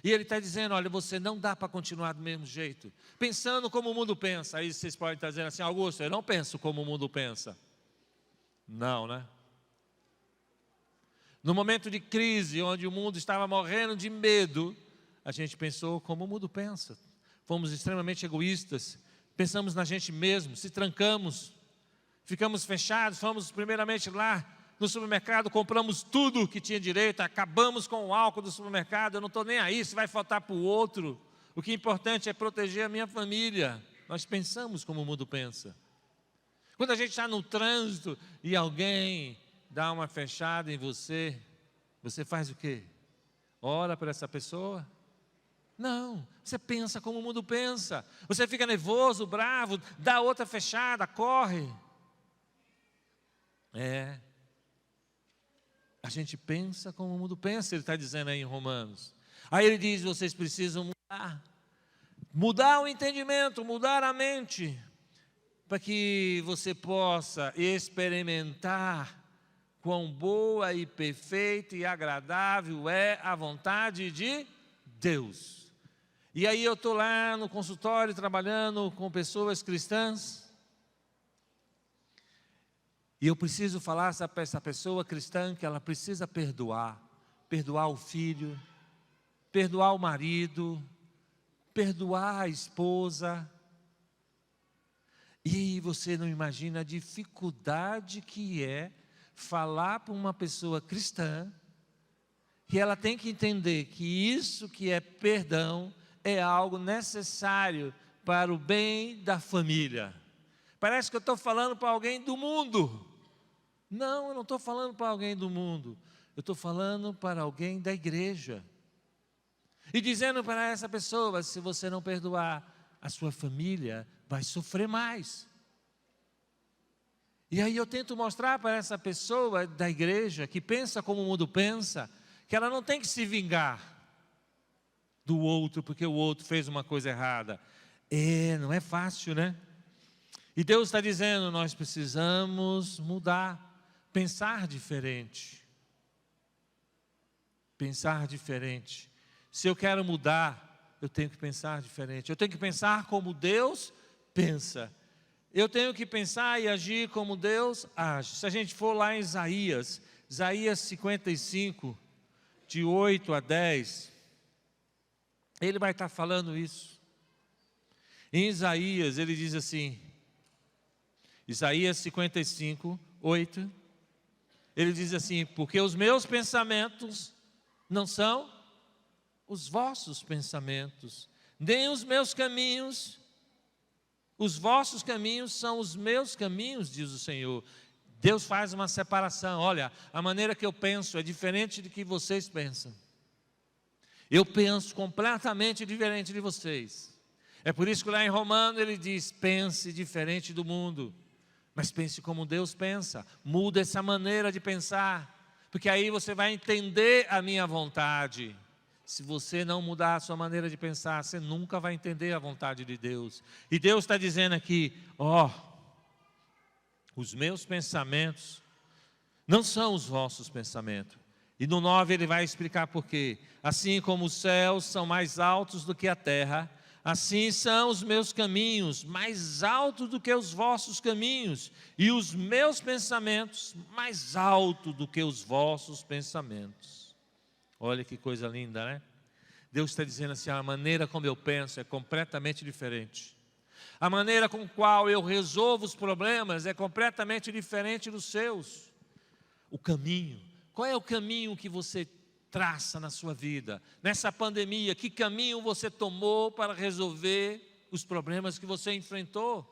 E ele está dizendo, olha, você não dá para continuar do mesmo jeito, pensando como o mundo pensa. Aí vocês podem estar dizendo assim, Augusto, eu não penso como o mundo pensa. Não, né? No momento de crise, onde o mundo estava morrendo de medo, a gente pensou como o mundo pensa. Fomos extremamente egoístas, pensamos na gente mesmo, se trancamos, ficamos fechados, fomos primeiramente lá no supermercado, compramos tudo que tinha direito, acabamos com o álcool do supermercado, eu não estou nem aí se vai faltar para o outro. O que é importante é proteger a minha família. Nós pensamos como o mundo pensa. Quando a gente está no trânsito e alguém dá uma fechada em você, você faz o quê? Ora para essa pessoa? Não, você pensa como o mundo pensa. Você fica nervoso, bravo, dá outra fechada, corre. A gente pensa como o mundo pensa, ele está dizendo aí em Romanos. Aí ele diz, vocês precisam mudar o entendimento, mudar a mente, para que você possa experimentar quão boa e perfeita e agradável é a vontade de Deus. E aí eu estou lá no consultório trabalhando com pessoas cristãs, e eu preciso falar para essa pessoa cristã que ela precisa perdoar o filho, perdoar o marido, perdoar a esposa. E você não imagina a dificuldade que é falar para uma pessoa cristã que ela tem que entender que isso que é perdão é algo necessário para o bem da família. Parece que eu estou falando para alguém do mundo. Não, eu não estou falando para alguém do mundo. Eu estou falando para alguém da igreja. E dizendo para essa pessoa, se você não perdoar, a sua família vai sofrer mais. E aí eu tento mostrar para essa pessoa da igreja, que pensa como o mundo pensa, que ela não tem que se vingar do outro, porque o outro fez uma coisa errada. Não é fácil, né? E Deus está dizendo, nós precisamos mudar, pensar diferente. Pensar diferente. Se eu quero mudar, eu tenho que pensar diferente. Eu tenho que pensar como Deus pensa. Eu tenho que pensar e agir como Deus age. Se a gente for lá em Isaías 55, de 8 a 10, ele vai estar falando isso. Em Isaías, ele diz assim, Isaías 55, 8, ele diz assim, porque os meus pensamentos não são os vossos pensamentos, nem os meus caminhos, os vossos caminhos são os meus caminhos, diz o Senhor. Deus faz uma separação, olha, a maneira que eu penso é diferente do que vocês pensam. Eu penso completamente diferente de vocês. É por isso que lá em Romanos ele diz, pense diferente do mundo, mas pense como Deus pensa, muda essa maneira de pensar, porque aí você vai entender a minha vontade. Se você não mudar a sua maneira de pensar, você nunca vai entender a vontade de Deus. E Deus está dizendo aqui, os meus pensamentos não são os vossos pensamentos. E no 9 ele vai explicar por quê. Assim como os céus são mais altos do que a terra, assim são os meus caminhos mais altos do que os vossos caminhos, e os meus pensamentos mais altos do que os vossos pensamentos. Olha que coisa linda, né? Deus está dizendo assim, a maneira como eu penso é completamente diferente. A maneira com qual eu resolvo os problemas é completamente diferente dos seus. O caminho, qual é o caminho que você traça na sua vida? Nessa pandemia, que caminho você tomou para resolver os problemas que você enfrentou?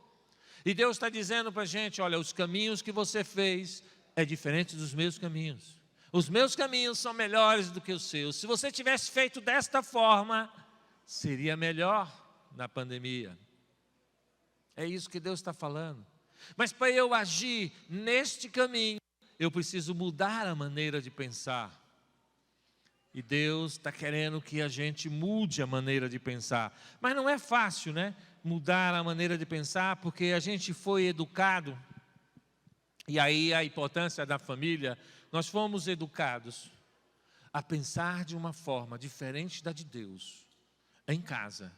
E Deus está dizendo para a gente, olha, os caminhos que você fez é diferente dos meus caminhos. Os meus caminhos são melhores do que os seus. Se você tivesse feito desta forma, seria melhor na pandemia. É isso que Deus está falando. Mas para eu agir neste caminho, eu preciso mudar a maneira de pensar. E Deus está querendo que a gente mude a maneira de pensar. Mas não é fácil, né? Mudar a maneira de pensar, porque a gente foi educado. E aí a importância da família, nós fomos educados a pensar de uma forma diferente da de Deus, em casa.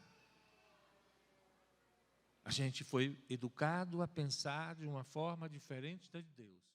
A gente foi educado a pensar de uma forma diferente da de Deus.